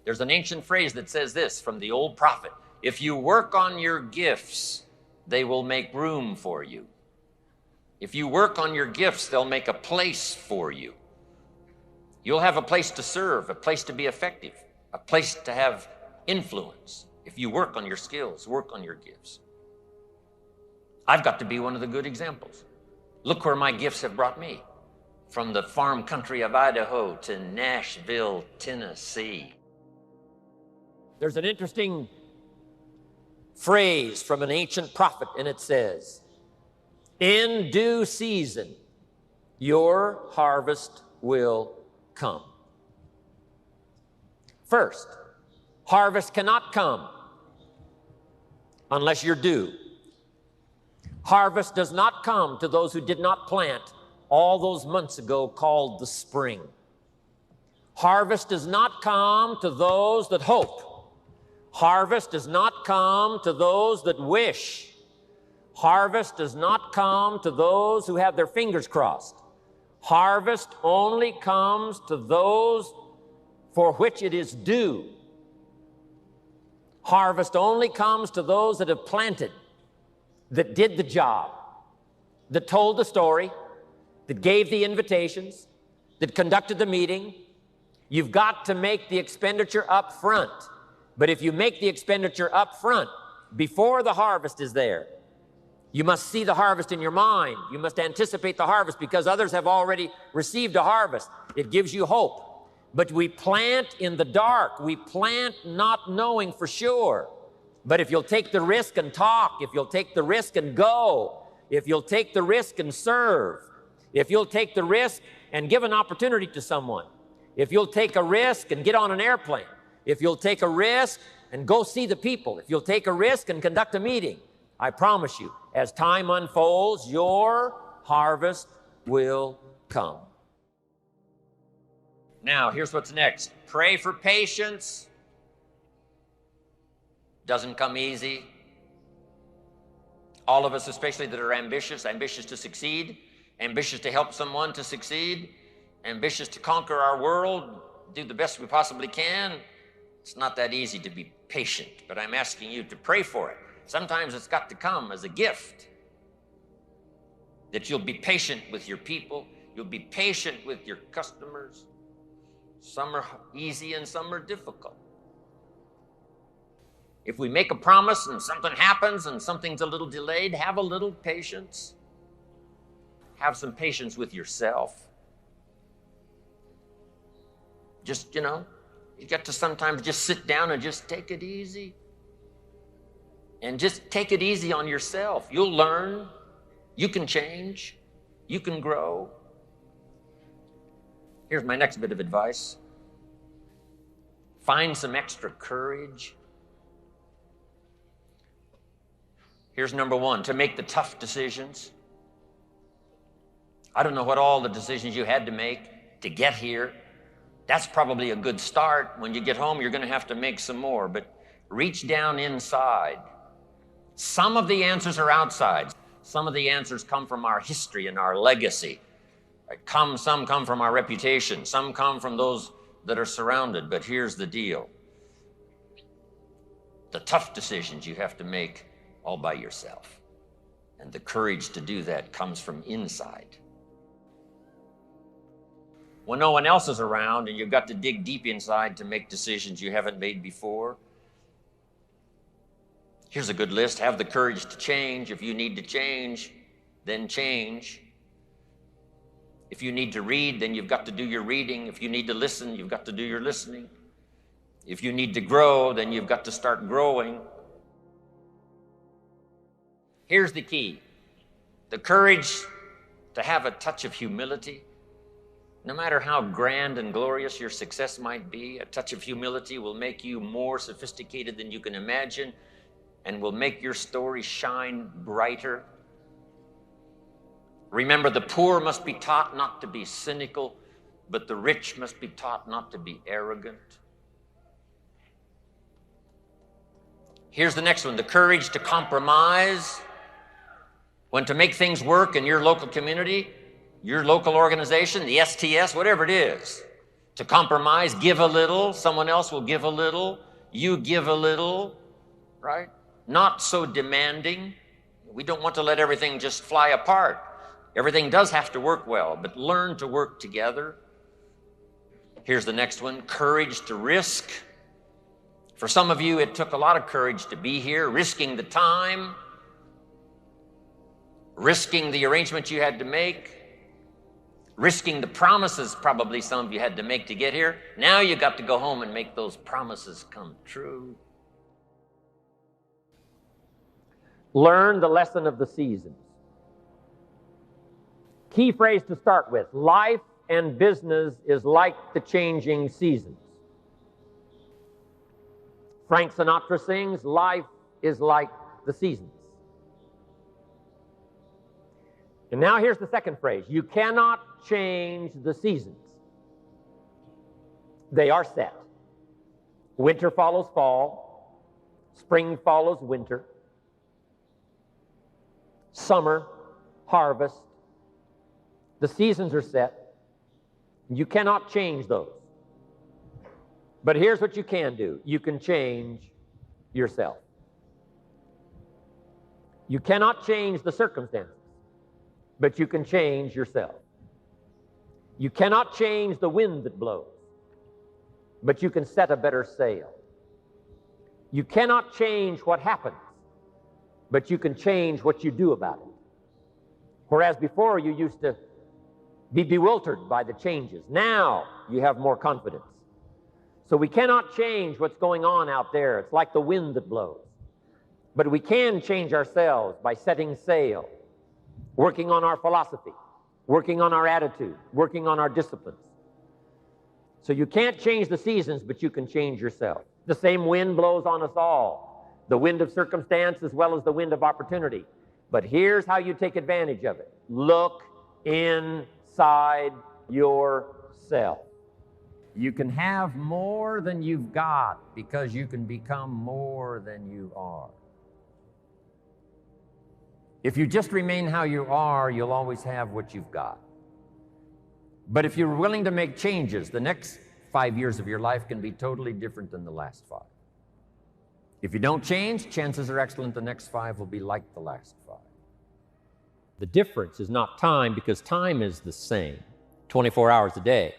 There's an ancient phrase that says this from the old prophet: if you work on your gifts, they will make room for you. If you work on your gifts, they'll make a place for you. You'll have a place to serve, a place to be effective, a place to have influence. If you work on your skills, work on your gifts. I've got to be one of the good examples. Look where my gifts have brought me. From the farm country of Idaho to Nashville, Tennessee. There's an interesting phrase from an ancient prophet, and it says, in due season, your harvest will come. First, harvest cannot come unless you're due. Harvest does not come to those who did not plant all those months ago called the spring. Harvest does not come to those that hope. Harvest does not come to those that wish. Harvest does not come to those who have their fingers crossed. Harvest only comes to those for which it is due. Harvest only comes to those that have planted, that did the job, that told the story, that gave the invitations, that conducted the meeting. You've got to make the expenditure up front. But if you make the expenditure up front, before the harvest is there, you must see the harvest in your mind. You must anticipate the harvest because others have already received a harvest. It gives you hope. But we plant in the dark. We plant not knowing for sure. But if you'll take the risk and talk, if you'll take the risk and go, if you'll take the risk and serve, if you'll take the risk and give an opportunity to someone, if you'll take a risk and get on an airplane, if you'll take a risk and go see the people, if you'll take a risk and conduct a meeting, I promise you, as time unfolds, your harvest will come. Now, here's what's next. Pray for patience. Doesn't come easy. All of us, especially that are ambitious to succeed, ambitious to help someone to succeed, ambitious to conquer our world, do the best we possibly can. It's not that easy to be patient, but I'm asking you to pray for it. Sometimes it's got to come as a gift. That you'll be patient with your people, you'll be patient with your customers. Some are easy and some are difficult. If we make a promise and something happens and something's a little delayed, have a little patience. Have some patience with yourself. Just, you got to sometimes just sit down and just take it easy. And just take it easy on yourself. You'll learn. You can change. You can grow. Here's my next bit of advice. Find some extra courage. Here's number one, to make the tough decisions. I don't know what all the decisions you had to make to get here. That's probably a good start. When you get home, you're going to have to make some more, but reach down inside. Some of the answers are outside. Some of the answers come from our history and our legacy. Some come from our reputation. Some come from those that are surrounded. But here's the deal. The tough decisions you have to make all by yourself. And the courage to do that comes from inside. When no one else is around and you've got to dig deep inside to make decisions you haven't made before, here's a good list. Have the courage to change. If you need to change, then change. If you need to read, then you've got to do your reading. If you need to listen, you've got to do your listening. If you need to grow, then you've got to start growing. Here's the key. The courage to have a touch of humility. No matter how grand and glorious your success might be, a touch of humility will make you more sophisticated than you can imagine and will make your story shine brighter. Remember, the poor must be taught not to be cynical, but the rich must be taught not to be arrogant. Here's the next one, the courage to compromise. When to make things work in your local community, your local organization, the STS, whatever it is, to compromise, give a little, someone else will give a little, you give a little, right? Not so demanding. We don't want to let everything just fly apart. Everything does have to work well, but learn to work together. Here's the next one, courage to risk. For some of you, it took a lot of courage to be here, risking the time, risking the arrangements you had to make, risking the promises probably some of you had to make to get here. Now you got to go home and make those promises come true. Learn the lesson of the seasons. Key phrase to start with, life and business is like the changing seasons. Frank Sinatra sings, life is like the seasons. And now here's the second phrase, you cannot change the seasons. They are set. Winter follows fall, spring follows winter, summer, harvest. The seasons are set. You cannot change those. But here's what you can do. You can change yourself. You cannot change the circumstances, but you can change yourself. You cannot change the wind that blows, but you can set a better sail. You cannot change what happens, but you can change what you do about it. Whereas before you used to be bewildered by the changes. Now you have more confidence. So we cannot change what's going on out there. It's like the wind that blows. But we can change ourselves by setting sail, working on our philosophy, working on our attitude, working on our disciplines. So you can't change the seasons, but you can change yourself. The same wind blows on us all, the wind of circumstance as well as the wind of opportunity. But here's how you take advantage of it. Look inside yourself. You can have more than you've got because you can become more than you are. If you just remain how you are, you'll always have what you've got. But if you're willing to make changes, the next 5 years of your life can be totally different than the last 5. If you don't change, chances are excellent the next 5 will be like the last 5. The difference is not time, because time is the same, 24 hours a day.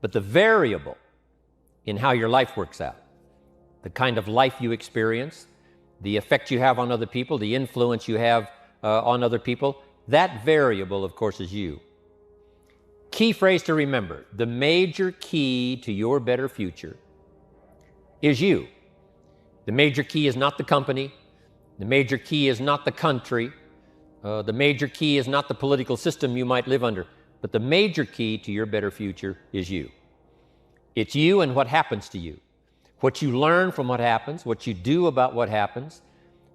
But the variable in how your life works out, the kind of life you experience, the effect you have on other people, the influence you have on other people, that variable, of course, is you. Key phrase to remember, the major key to your better future is you. The major key is not the company. The major key is not the country. The major key is not the political system you might live under. But the major key to your better future is you. It's you and what happens to you. What you learn from what happens, what you do about what happens,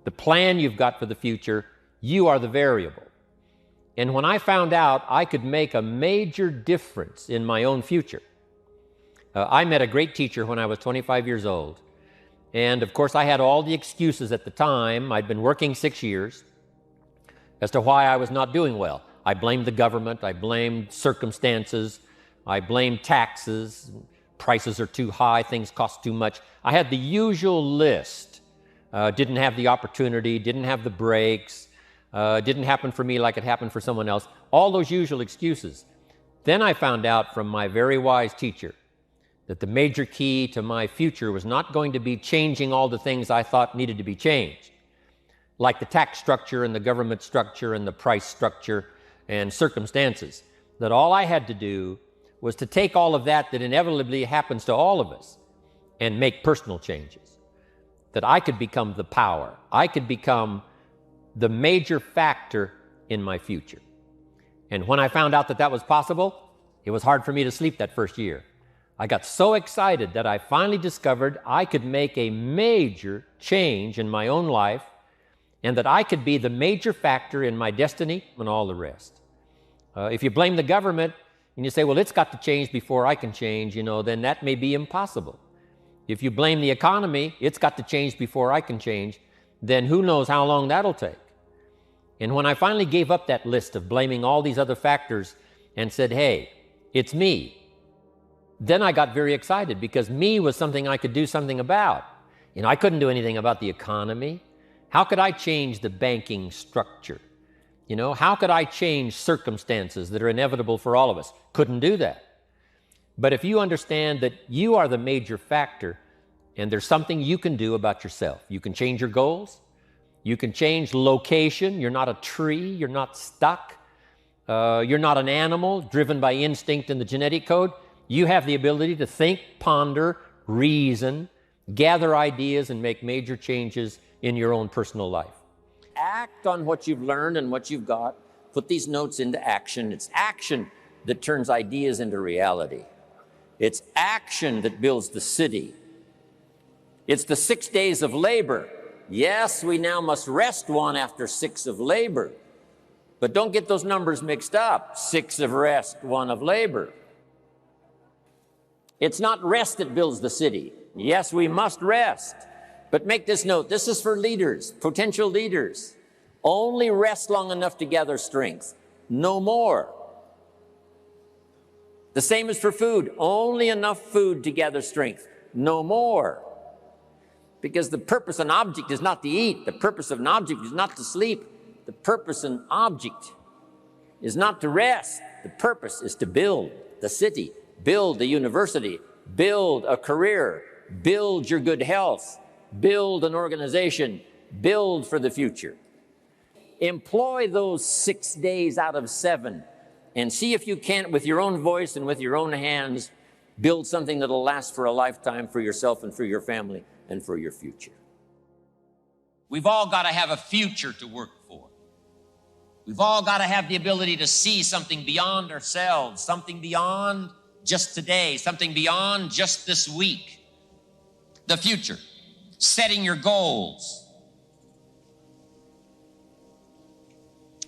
the plan you've got for the future, you are the variable. And when I found out I could make a major difference in my own future, I met a great teacher when I was 25 years old. And of course, I had all the excuses at the time. I'd been working 6 years as to why I was not doing well. I blamed the government, I blamed circumstances, I blamed taxes, prices are too high, things cost too much. I had the usual list. Didn't have the opportunity, didn't have the breaks, didn't happen for me like it happened for someone else. All those usual excuses. Then I found out from my very wise teacher that the major key to my future was not going to be changing all the things I thought needed to be changed, like the tax structure and the government structure and the price structure and circumstances. That all I had to do was to take all of that inevitably happens to all of us and make personal changes. That I could become the power. I could become the major factor in my future. And when I found out that that was possible, it was hard for me to sleep that first year. I got so excited that I finally discovered I could make a major change in my own life, and that I could be the major factor in my destiny and all the rest. If you blame the government and you say, well, it's got to change before I can change, then that may be impossible. If you blame the economy, it's got to change before I can change, then who knows how long that'll take. And when I finally gave up that list of blaming all these other factors and said, hey, it's me. Then I got very excited because me was something I could do something about. You know, I couldn't do anything about the economy. How could I change the banking structure? You know, how could I change circumstances that are inevitable for all of us? Couldn't do that. But if you understand that you are the major factor and there's something you can do about yourself, you can change your goals, you can change location, you're not a tree, you're not stuck, you're not an animal driven by instinct in the genetic code. You have the ability to think, ponder, reason, gather ideas, and make major changes in your own personal life. Act on what you've learned and what you've got. Put these notes into action. It's action that turns ideas into reality. It's action that builds the city. It's the 6 days of labor. Yes, we now must rest one after 6 of labor. But don't get those numbers mixed up. 6 of rest, 1 of labor. It's not rest that builds the city. Yes, we must rest. But make this note, this is for leaders, potential leaders. Only rest long enough to gather strength, no more. The same is for food, only enough food to gather strength, no more. Because the purpose and object is not to eat, the purpose of an object is not to sleep, the purpose and object is not to rest, the purpose is to build the city, build the university, build a career, build your good health, build an organization, build for the future. Employ those 6 days out of 7 and see if you can't, with your own voice and with your own hands, build something that'll last for a lifetime for yourself and for your family and for your future. We've all got to have a future to work for. We've all got to have the ability to see something beyond ourselves, something beyond just today, something beyond just this week. The future, setting your goals.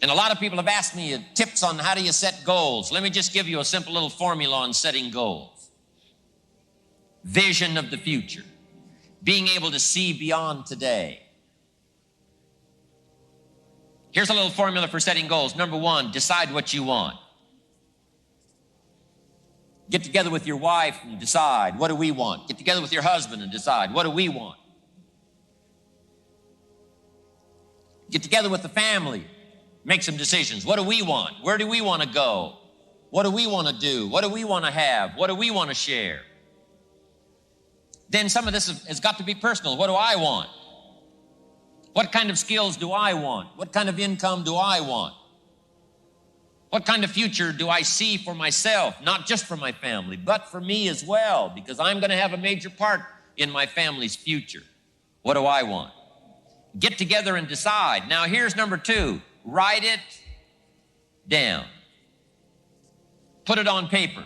And a lot of people have asked me tips on how do you set goals. Let me just give you a simple little formula on setting goals. Vision of the future, being able to see beyond today. Here's a little formula for setting goals. Number 1, decide what you want. Get together with your wife and decide, what do we want? Get together with your husband and decide, what do we want? Get together with the family, make some decisions. What do we want? Where do we want to go? What do we want to do? What do we want to have? What do we want to share? Then some of this has got to be personal. What do I want? What kind of skills do I want? What kind of income do I want? What kind of future do I see for myself? Not just for my family, but for me as well, because I'm going to have a major part in my family's future. What do I want? Get together and decide. Now here's number 2. Write it down. Put it on paper.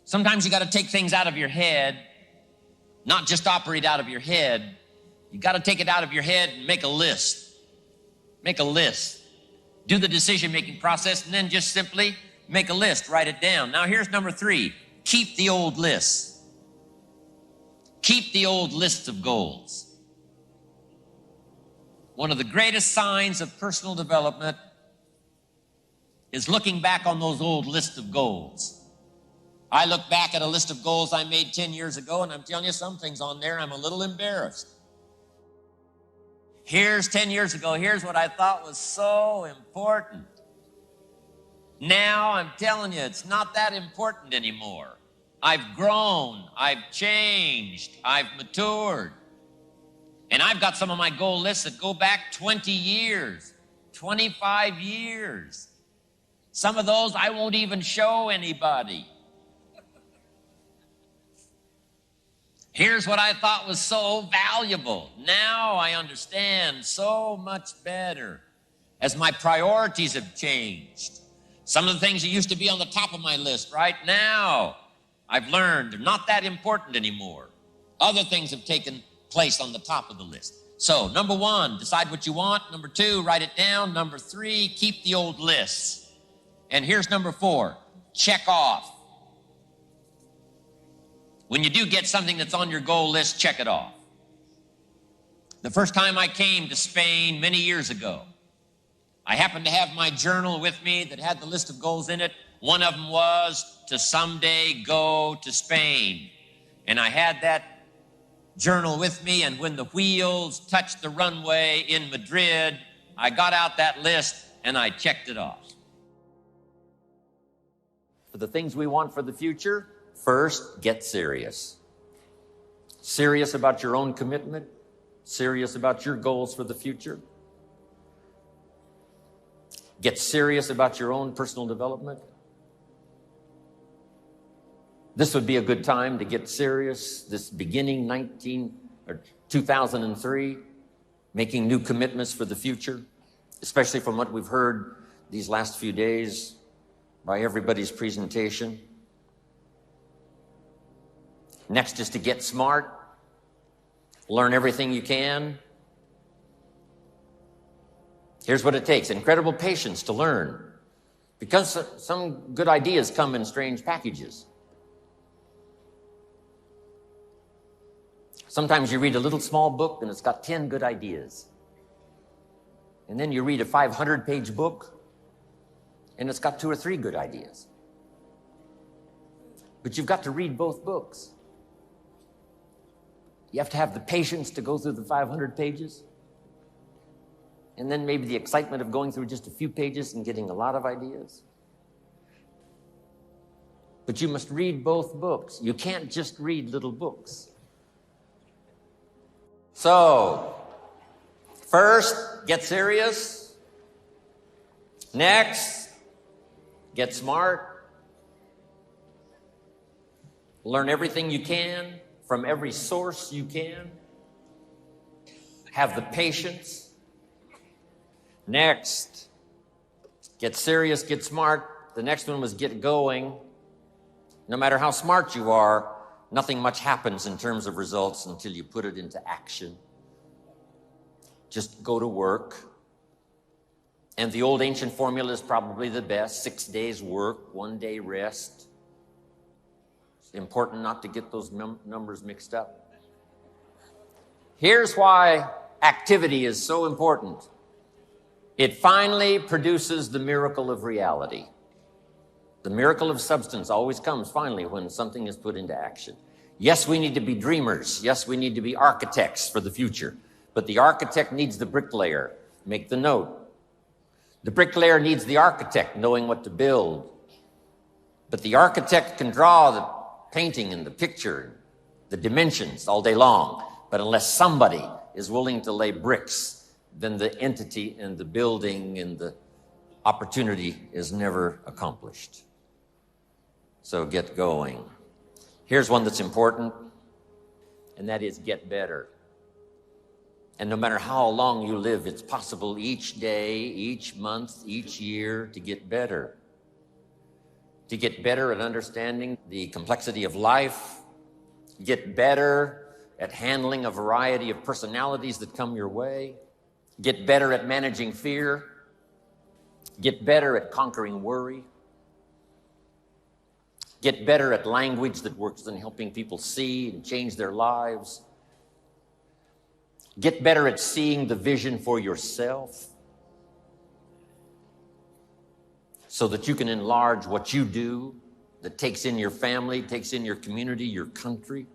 Sometimes you got to take things out of your head, not just operate out of your head. You got to take it out of your head and make a list. Make a list. Do the decision-making process and then just simply make a list. Write it down. Now here's number 3. Keep the old lists. Keep the old lists of goals. One of the greatest signs of personal development is looking back on those old lists of goals. I look back at a list of goals I made 10 years ago, and I'm telling you, some things on there, I'm a little embarrassed. Here's 10 years ago, here's what I thought was so important. Now I'm telling you, it's not that important anymore. I've grown, I've changed, I've matured. And I've got some of my goal lists that go back 20 years, 25 years. Some of those I won't even show anybody. Here's what I thought was so valuable. Now I understand so much better as my priorities have changed. Some of the things that used to be on the top of my list right now, I've learned they're not that important anymore. Other things have taken place on the top of the list. So, number 1, decide what you want. Number 2, write it down. Number 3, keep the old lists. And here's number 4, check off. When you do get something that's on your goal list, check it off. The first time I came to Spain many years ago, I happened to have my journal with me that had the list of goals in it. One of them was to someday go to Spain. And I had that journal with me, and when the wheels touched the runway in Madrid, I got out that list and I checked it off. For the things we want for the future, first, get serious. Serious about your own commitment, serious about your goals for the future. Get serious about your own personal development. This would be a good time to get serious, this beginning 2003, making new commitments for the future, especially from what we've heard these last few days by everybody's presentation. Next is to get smart, learn everything you can. Here's what it takes: incredible patience to learn, because some good ideas come in strange packages. Sometimes you read a little small book and it's got 10 good ideas. And then you read a 500-page book and it's got 2 or 3 good ideas. But you've got to read both books. You have to have the patience to go through the 500 pages. And then maybe the excitement of going through just a few pages and getting a lot of ideas. But you must read both books. You can't just read little books. So, first, get serious. Next, get smart. Learn everything you can from every source you can. Have the patience. Next, get serious, get smart. The next one was get going. No matter how smart you are, nothing much happens in terms of results until you put it into action. Just go to work. And the old ancient formula is probably the best: 6 days work, 1 day rest. It's important not to get those numbers mixed up. Here's why activity is so important. It finally produces the miracle of reality. The miracle of substance always comes finally when something is put into action. Yes, we need to be dreamers. Yes, we need to be architects for the future. But the architect needs the bricklayer. Make the note. The bricklayer needs the architect knowing what to build. But the architect can draw the painting and the picture, the dimensions all day long. But unless somebody is willing to lay bricks, then the entity and the building and the opportunity is never accomplished. So get going. Here's one that's important, and that is get better. And no matter how long you live, it's possible each day, each month, each year to get better. To get better at understanding the complexity of life, get better at handling a variety of personalities that come your way, get better at managing fear, get better at conquering worry, get better at language that works in helping people see and change their lives, get better at seeing the vision for yourself so that you can enlarge what you do that takes in your family, takes in your community, your country.